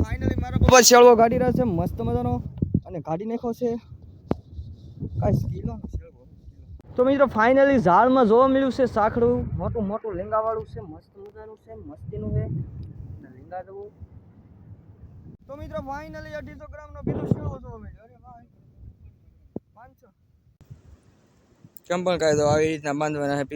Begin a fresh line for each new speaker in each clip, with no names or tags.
Finally મારા પપ્પા શેળવો ગાડી રહ્યા છે મસ્ત મજાનો અને ગાડી નાખ્યો છે કાંઈ સ્કીલો શેળવો. તો મિત્રો ફાઇનલી ઝાડમાં જોવા મળ્યું છે સાંકડું મોટું મોટું લીંગાવાળું છે મસ્ત મજાનું છે મસ્તીનું છે લીંગા જેવું. તો મિત્રો ફાઇનલી 250 ગ્રામનો બીજો શેળવો જોવા મળ્યો. અરે વાહ 500 કેમ પણ કાયદો આવી રીતના બાંધવાના છે.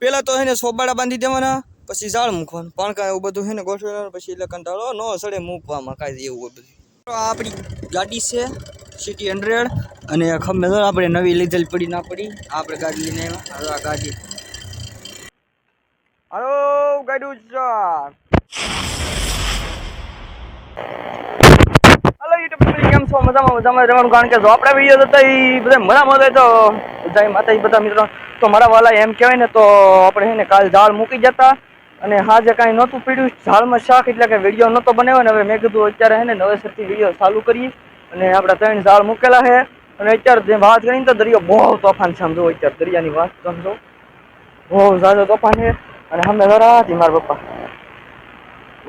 પેલા તો એને સોબાડા બાંધી દેવાના પછી ઝાડ મૂકવાનું પણ કાંઈ એવું બધું છે ને ગોઠવેલું પછી એટલે કંટાળો ન સડે મૂકવામાં કાંઈ એવું હોય બધું. તો આપણી ગાડી છે સિટી 100 અને ખમે આપણે નવી લીધેલ પડી ના પડી આપણે ગાડી લઈને આવ્યા. આ ગાડી હાલો ગાડી ઉચાર. હાલો યુટ્યુબ ફેમિલી કેમ છો? મજામાં રહેવાનું કારણ કે જો આપણે વિડીયો હતા એ બધા મજામાં હતા તો જય માતાજી બધા મિત્રો. તો મારા વાલા એમ કહેવાય ને તો આપણે છે ને કાલ ઝાડ મૂકી જતા અને હાજે કાંઈ નહોતું પીડ્યું ઝાડમાં શાક એટલે કે વિડીયો નહોતો બનાવ્યો ને હવે મેં કીધું અત્યારે છે ને નવેસરથી વિડીયો ચાલુ કરીએ અને આપણે 3 ઝાડ મૂકેલા છે અને અત્યારે વાત કરીને તો દરિયો બહુ તોફાન છે. સમજો અત્યારે દરિયાની વાત સમજો બહુ ઝાડો તોફાન છે અને અમે જરા હતી મારા પપ્પા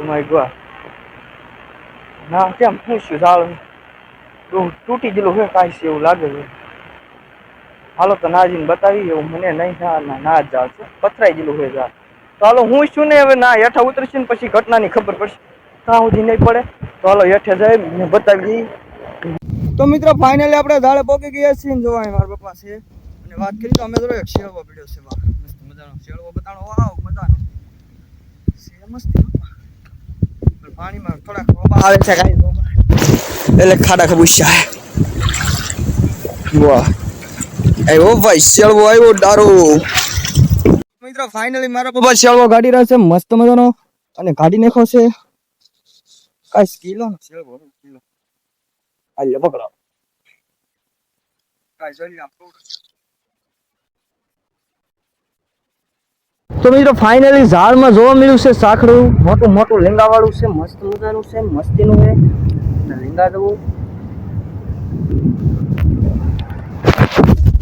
માય ગોડ ના કેમ પૂછ્યું ઝાડ તૂટી ગયેલું છે કાંઈ છે એવું લાગે છે. હાલો તો નાજીને બતાવી એવું મને નહીં ના જ ઝાડ છે પથરાઈ ગયેલું છે ઝાડ. તો હાલો હું છું ને હવે ના હેઠા ઉતરશે ને પછી ઘટનાની ખબર પડશે ત્યાં સુધી નહીં પડે તો હાલો હેઠે જાય ને બતાવી. તો મિત્રો ફાઇનલી આપણે ઝાડે પહોંચી ગયા છીએ ને જોવા મારા પપ્પા છે અને વાત કરી તો અમે તો એક શેળવો પીડ્યો છે વાહ મસ્ત મજાનો શેળવો બતાડો વાવ મજાનો છે મસ્ત પાણીમાં થોડાક રોબા આવે છે કાંઈ રોબા એટલે ખાડા ખબુસ્યા વાહ આવ્યો ભાઈ શેળવો આવ્યો દારૂ. મિત્રો ફાઇનલી મારા પપ્પા શેળવો ગાડી રહ્યા છે મસ્ત મજાનો અને ગાડી નાખ્યો છે કાંઈ સ્કીલો શેળવો કિલો આલે પકડો કાંઈ જોઈ આપો. તો મિત્રો ફાઇનલી ઝાડમાં જોવા મળ્યું છે સાંકડું મોટું મોટું લીંગાવાળું છે મસ્ત મજાનું છે મસ્તીનું છે લીંગા જેવું.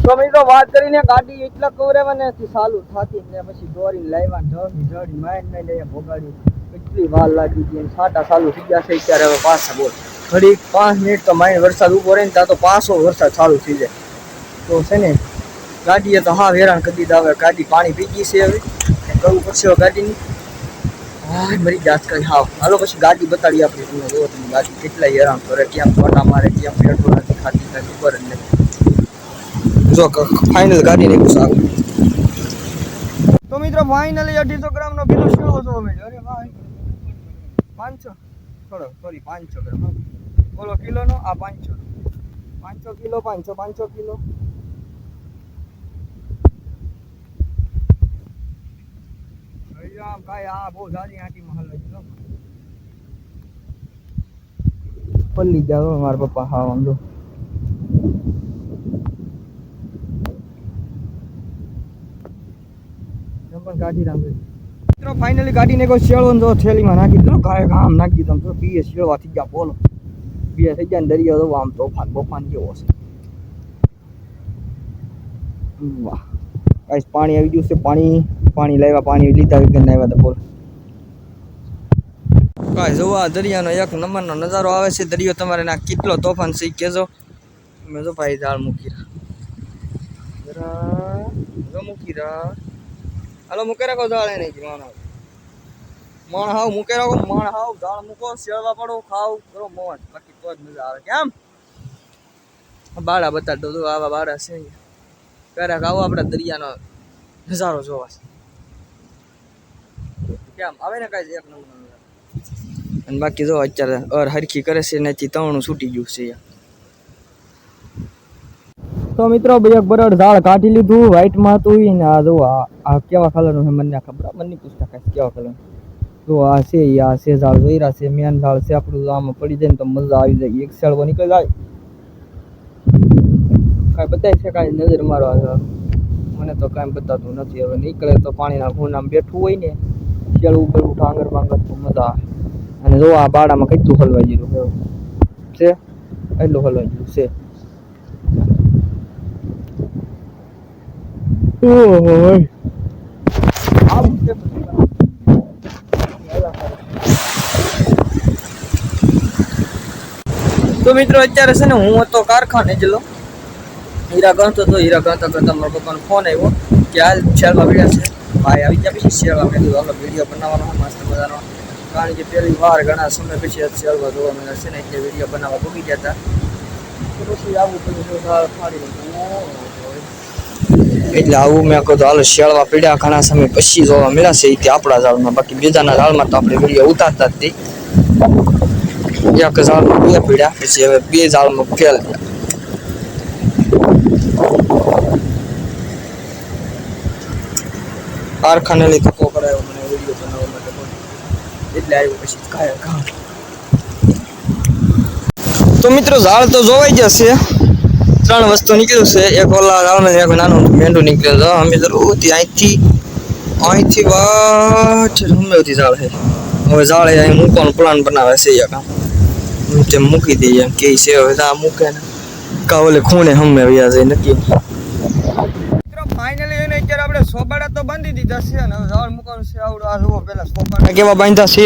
તો મિત્રો વાત કરીને ગાડી એટલા કવરેવા ને ચાલુ થતી ને પછી દોરીને લાવ્યા જડી માઇન્ડ નહીં લઈએ ભોગાડી એટલી વાર લાગી ગઈ છાટા ચાલુ થઈ ગયા છે ત્યારે હવે પાછા બોલ ઘડી 5 મિનિટ તો માઇન્ડ વરસાદ ઉભો રહે ને ત્યાં તો પાછો વરસાદ ચાલુ થઈ જાય તો છે ને ગાડીએ તો હા હેરાન કરી દીધા. હવે ગાડી પાણી પી ગઈ છે હવે કરવું પડશે ગાડીની હા મરી જાત કઈ હાવ. હાલો પછી ગાડી બતાડી આપણે તમને જોવો તમે ગાડી કેટલા હેરાન કરે કેમ ફોટા મારે કેમ પેટ્રોલ નથી ખાતી કઈ ખબર જ નહીં. જો ફાઇનલ ગાડી નહીં સારું. તો મિત્રો ફાઇનલી 250 ગ્રામનો બીજો શેળવો જોવા મળ્યો. અરે વાહ 500 સોરી 500 ગ્રામ બોલો કિલોનો આ 500 કિલો 500 કિલો આમ કાંઈ આ બહુ જાજી આંટી મહલ પલ્લી જાવ મારા પપ્પા હા વાંધો. પણ કાઢી રાખે મિત્રો ફાઇનલી ગાડીને કોઈ શેળવો જો થેલીમાં નાખી દીધો કાંઈ આમ નાખી દીધો તો બીએ શેળવા થઈ ગયા બોલો બીએ થઈ ગયા ને દરિયો તો આમ તોફાન બોફાન જેવો છે વાહ. કાંઈ પાણી આવી ગયું છે પાણી લાવ્યા પાણી લીધા વગર ના આવ્યા તો બોલ કાંઈ જોવા દરિયાનો એક નંબરનો નજારો આવે છે. દરિયો તમારે ના કેટલો તોફાન છે કહેજો. મેં જો ભાઈ ઝાડ મૂકી રહ્યા હાલો મૂકે રાખો ઝાડ એને મણ હાવ મૂકે રાખો મણ હાવ ઝાડ મૂકો શેળવા પડો ખાવ કરો મોજ બાકી તો જ મજા આવે. કેમ બાળા બતાડ દો આવા બાળા છે ક્યારેક આવો આપણા દરિયાનો નજારો જોવા કેમ આવે ને કાંઈ એક નંબર અને બાકી જો અત્યારે હરખી કરે છે નથી તણું છૂટી ગયું છે. તો મિત્રો એક બરાબર ઝાડ કાઢી લીધું વ્હાઈટમાં હતું ને આ જો આ કેવા કલરનું છે મને ખબર મને નહીં પૂછતા કાંઈ કેવા કલર તો આ છે ઝાડ જોઈ રહ્યા છે મેન ઝાડ છે આપણું આમાં પડી જાય ને તો મજા આવી જાય એક શેળવો નીકળી જાય કાંઈ બતાય છે કાંઈ નજર મારો મને તો કાંઈ બતાતું નથી. હવે નીકળે તો પાણીના ખૂણામાં બેઠું હોય ને શેળવું બેળવું ટાંગર બાંગર તો મજા આવે. અને જો આ બાળામાં કેટલું હલવાઈ ગયેલું છે એટલું હલવાઈ ગયું છે. તો મિત્રો અત્યારે છે ને હું હતો કારખાને જલો હીરા ગણતો હતો. હીરા ગણતા ગણતા મારા પપ્પાનો ફોન આવ્યો કે હાલ શેરવા મળ્યા છે ભાઈ આવી ગયા. પછી શેરવા મેં કીધું આપણે વિડીયો બનાવવાનો મસ્ત મજાનો, કારણ કે પહેલી વાર ઘણા સમય પછી શેરવા જોવા મળ્યા છે ને એટલે વિડીયો બનાવવા ભૂગી ગયા હતા. તો પછી આવું બધું ફાડી એટલે આવું મેં કહું હાલ શેળવા પીડ્યા ઘણા સમય પછી જોવા મળ્યા છે તે આપણા ઝાડમાં. બાકી બીજાના ઝાડમાં તો આપણે વિડીયો ઉતારતા જ એક ઝાડમાં બે પીડ્યા, પછી હવે બે ઝાડમાં ફેલ થયા. કારખાને લઈ ધક્કો કરાયો મને વિડીયો બનાવવા માટે પણ, એટલે આવ્યું પછી કાંઈ કામ. તો મિત્રો ઝાડ તો જોવાઈ જશે. 3 વસ્તુ નીકળ્યું છે. એક ઓલા ઝાડમાં એક નાનું મેંડું નીકળ્યું છે. અમે જરૂર અહીંથી વાત રમેવથી ઝાડ છે. હવે ઝાડ અહીં મૂકવાનો પ્લાન બનાવે છે. તેમ મૂકી દઈએ એમ કે છે. હવે ત્યાં મૂકે ને કા ઓલે ખૂણે હમે વ્યા જાય નક્કી. ફાઇનલી એને અત્યારે આપણે સોબાડા તો બાંધી દીધા છે અને હવે ઝાડ મૂકવાનું છે. આવડું આ જુઓ પેલા સોબાડા કેવા બાંધ્યા છે.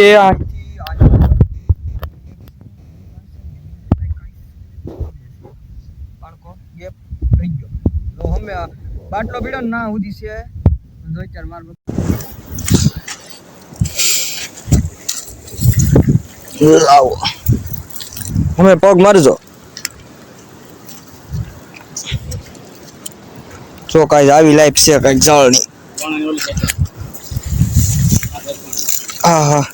બાટલો પીડો ના ઉધી છે. લાવો અમે પગ મારજો જો કઈ આવી લાઈફ છે કઈક જળની. હા હા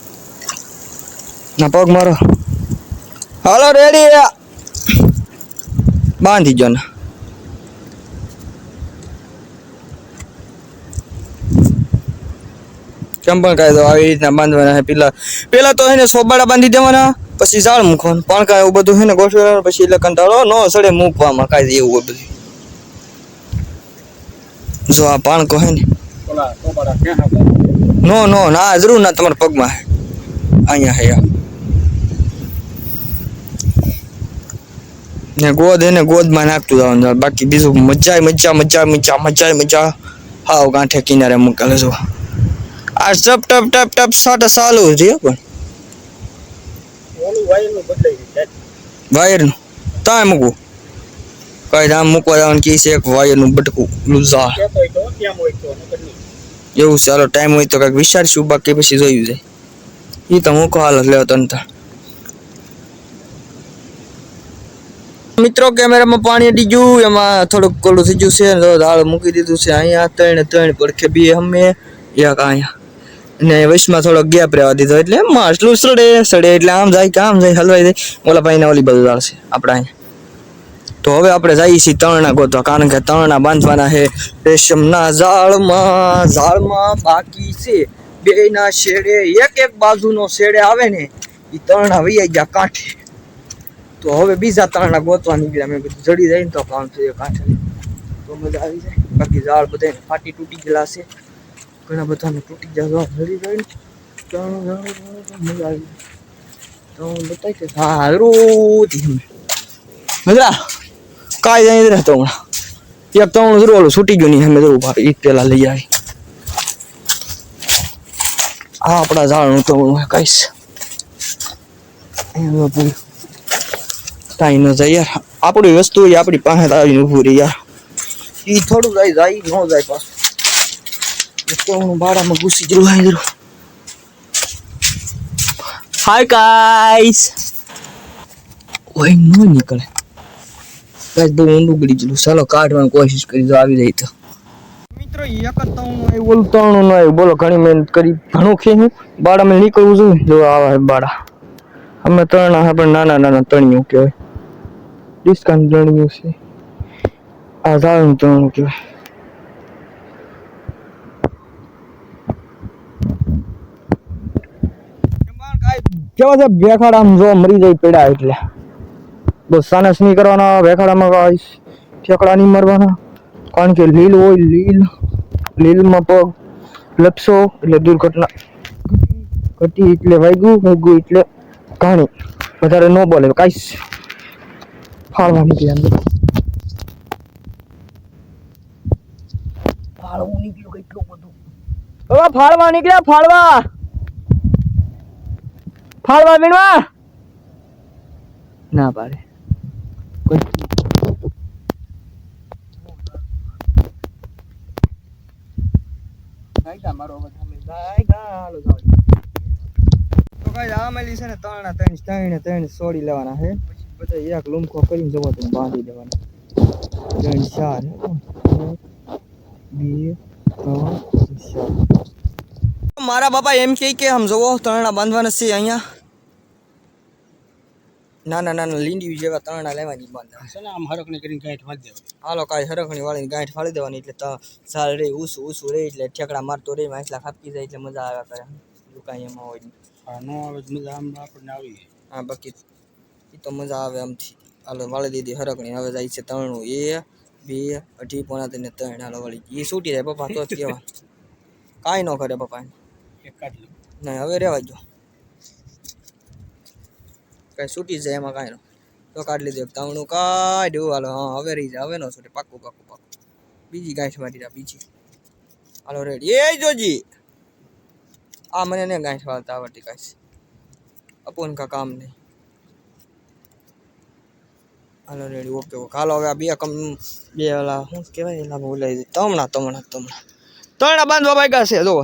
ના પગ મારો. હાલો રેડી બાંધી જો ને. ચંપલ કાઢી દો આવી રીતના બાંધવાના. પેલા તો એને સોબાડા બાંધી દેવાના, પછી ઝાડ મૂકવાનું. પણ કાંઈ એવું બધું છે ને ગોઠવેવાનું. પછી એટલે કંટાળો ન સડે મૂકવામાં કાંઈ એવું હોય બધું. જો આ પાણકો હે ને નો ના જરૂર ના તમારા પગમાં હે અહીંયા હે ને ગોદ એને ગોદમાં નાખતું જવાનું. બાકી બીજું મજા હાવ ગાંઠે કિનારે મૂકેલો જો. આ ટપ ટપ ટપ ટપ સાટા ચાલુ છે પણ વાયરનું ત્યાં મૂકવું કઈ આમ મૂકવા જવાનું કી છે. એક વાયરનું બટકું લુઝા એવું. ચાલો ટાઈમ હોય તો કંઈક વિચારશું, બાકી પછી જોયું જાય. એ તો મૂકો હાલ લેવો તંત્ર. મિત્રો કેમેરામાં પાણી અડી ગયું, એમાં થોડુંક કોલું થઈ ગયું છે. દાળ મૂકી દીધું છે અહીંયા. 3 પડખે બે અમે એક અહીંયા ને વચમાં થોડો ગેપ રહેવા દીધો એટલે માછલું સડે એટલે આમ જાય કે આમ જાય હલવાઈ જાય. ઓલા ભાઈ ઓલી બધું ઝાડ છે આપણા અહીંયા. તો હવે આપણે જઈએ છીએ તણના ગોતવા, કારણ કે તણના બાંધવાના છે રેશમના ઝાડમાં બાકી છે. બેયના શેડે એક બાજુનો શેડે આવે ને એ તણના વૈયા ગયા કાંઠે. તો હવે બીજા તણના ગોતવા નીકળ્યા. મેં બધું જડી જાય ને તો કામ થયું કાંઠે તો મજા આવી જાય. બાકી ઝાડ બધા ફાટી તૂટી ગયેલા છે. ઘણા બધાને તૂટી જવા જડી જાય ને મજા આવી જાય. તો બતાવી કે સારું મજા કાંઈ જાય રહેતો હમણાં. એક તો જરૂર ઓલું છૂટી ગયું નહીં અમે જવું ભાઈ પેલા લઈ આવી. આ આપણા ઝાડનું તો કહીશ કાંઈ ન જાય યાર. આપણી વસ્તુ આપણી પાસે આવીને ઊભું રહી યાર. એ થોડું જાય ન જાય પાછું. તો હું ભાડામાં ઘૂસી જવું જરૂર. હાય ગાઈસ ઓય નો નીકળે ગાઈસ બહુ ઊંડું ગળી ગયું. ચાલો કાઢવાની કોશિશ કરી જો આવી જાય તો. મિત્રો એક જ તણું આવ્યું ઓલું તણું ન આવ્યું. બોલો ઘણી મહેનત કરી ઘણું ખેયું બાળામાં નીકળવું જોઈએ. જો આવા બાળા અમે તણના હા પણ નાના તણિયું કહેવાય. ડિસ્કાઉન્ટ તણિયું છે આ ઝાડનું તણું કહેવાય. કેવા છે ભેખાડા આમ જો મરી જાય પેડા એટલે બસ સાનસ નહીં કરવાના. ભેખાડામાં ઠેકડા નહીં મારવાના, કારણ કે લીલ હોય લીલમાં પગ લપસો એટલે દુર્ઘટના ઘટી એટલે વાગ્યું એટલે કહાણી વધારે ન બોલે કાંઈ ફાળવા નીકળ્યા. ફાળવું નીકળ્યું કેટલું બધું. ફાળવા નીકળ્યા ફાળવા વીણવા ના પાડે. મારો અવાજ હાલો જાવ. તો ગાઈસ આ મેલી છે ને ત્રણ છોડી લેવાના છે. પછી બધા એક લુમકો કરીને જવો તો બાંધી દેવાના. 3 4 2 3 4. મારા બાપા એમ કે આમ જવો તરણા બાંધવાના છે અહીંયા. નાના લીંડી જેવા તરણા લેવાની બાંધવા છે ને. આમ હરકણી કરીને ગાંઠ વાળી દેવાની. હાલો કાંઈ હરકણી વાળીને ગાંઠ વાળી દેવાની એટલે સાલ રે ઊસું રે એટલે ઠેકડા મારતો રે માછલા ખાપકી જાય એટલે મજા આવ્યા કરે. બીજું કાંઈ એમાં હોય નહીં. હા નો આવે મજા આમ આપણને આવી. હા બાકી એ તો મજા આવે આમથી. હાલો વાળી દીધી હરકણી. હવે જાય છે તરણું 1 2 અઢી પોણા 3 3. હાલો વાળી એ છૂટી જાય પપ્પા તો જ કહેવા. કાંઈ ન કરે પપ્પા એક કાઢી નહીં હવે રહેવા દો. કાંઈ છૂટી જાય એમાં કાંઈ ન તો કાઢી લીધું તમણું કાઢ્યું. હાલો હા હવે રહી જાય. હવે ન છૂટે પાક્કું. બીજી ગાંઠ મારી રહ્યા બીજી. હાલો રેડી એ જોજી. આ મને ને ગાંઠ વાળતા આવડતી કાંઈ અપોન કા કામ નહીં. હાલો રેડી ઓકે. હાલો હવે આ બે ઓલા શું કહેવાય એલા બોલાય તમણા તરણા બાંધવા ભાગ્યા છે. જો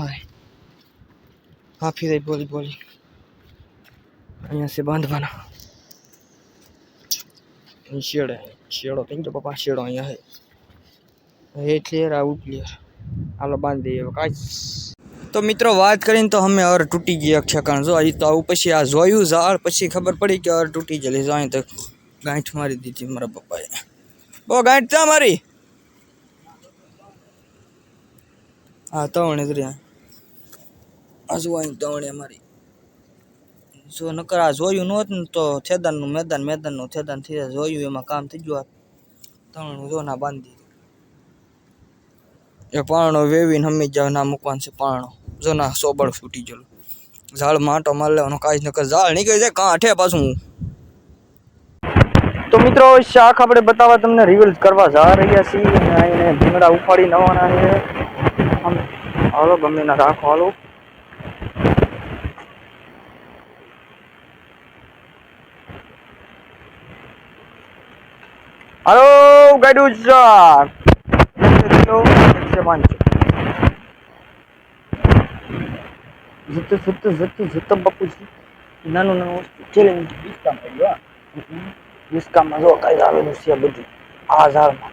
હાફી રહી બોલી અહીંયા છે બાંધવાના. શેડો થઈ ગયો પપ્પા. શેડો અહીંયા હે ક્લિયર આઉટ ક્લિયર. હાલો બાંધી દઈએ કાંઈ. તો મિત્રો વાત કરીને તો અમે અર તૂટી ગઈ ઠેકાણ. જો અહીં તો આવું પછી આ જોયું ઝાડ પછી ખબર પડી કે અર તૂટી ગયેલી. જો અહીં તો ગાંઠ મારી દીધી મારા પપ્પાએ. બહુ ગાંઠ ત્યાં મારી. હા તવણે જ રહ્યા. આ જો અહીં તવણે મારી. જો નકર આ જોયું નહોત ને તો થેદાનનું મેદાનનું થેદાન થઈ જાય. જોયું એમાં કામ થઈ ગયું. તવણું જો ના બાંધી એ પાણો વેવીને હમી જાવ ના મૂકવાનું છે. પાણો જો ના સોબળ ફૂટી ગયેલું. ઝાડ માટો માર લેવાનો કાંઈ નકર ઝાડ નીકળી જાય કાંઠે પાછું. તો મિત્રો શાક આપણે બતાવવા તમને રિવીલ કરવા જા રહ્યા છીએ. અને એને ભીંગડા ઉપાડી નવાના છે. હાલો ગમે ના રાખો. હાલો હાલો ગાડું ચાર 105 જતો બાપુજી. નાનું ચેલેન્જ 20 કામ કર્યું. 20 કામમાં જો કાંઈ આવેલું છે બધું આ ઝાડમાં.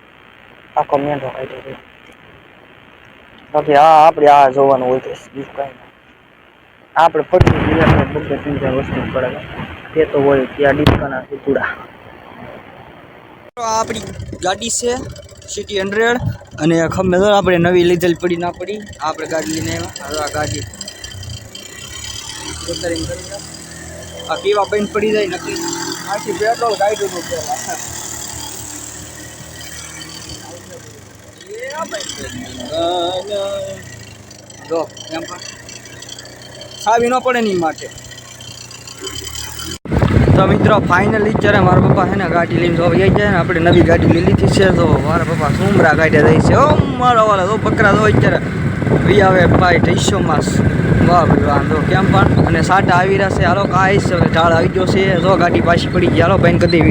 આખો મેંઢો કાઢ્યો. બાકી આપણે આ જોવાનું હોય તો બીજું કાંઈ નહીં. આપણે ફરતી બધે ત્રણ વસ્તુ પડે તે તો હોય ત્યાં ડિસ્કાના ટુકડા. આપણી ગાડી છે સિટી 100 અને ખમે તો આપણે નવી લીધેલ પડી ના પડી. આપણે ગાડી લઈને આવ્યા. આ ગાડી આ કેવા બંધ પડી જાય નક્કી. આખી પેટ્રોલ ગાડીનું પેલા જો એમ પણ ખાવી ન પડે ને માટે. તો મિત્રો ફાઇનલી જ્યારે મારા પપ્પા છે ને ગાડી લઈને જો આવી જાય ને. આપણે નવી ગાડી લઈ લીધી છે. તો મારા પપ્પા સુમરા ગાડી જાય છે. ઓ મારા વાળા તો બકરા તો અત્યારે વી આવે ભાઈ 250 માસ. વાહ ભાઈ વાહ. તો કેમ પણ અને સાટા આવી રહ્યા છે. હાલો કાંઈ ઢાળ આવી ગયો છે. જો ગાડી પાછી પડી ગઈ. હાલો ભાઈને કદી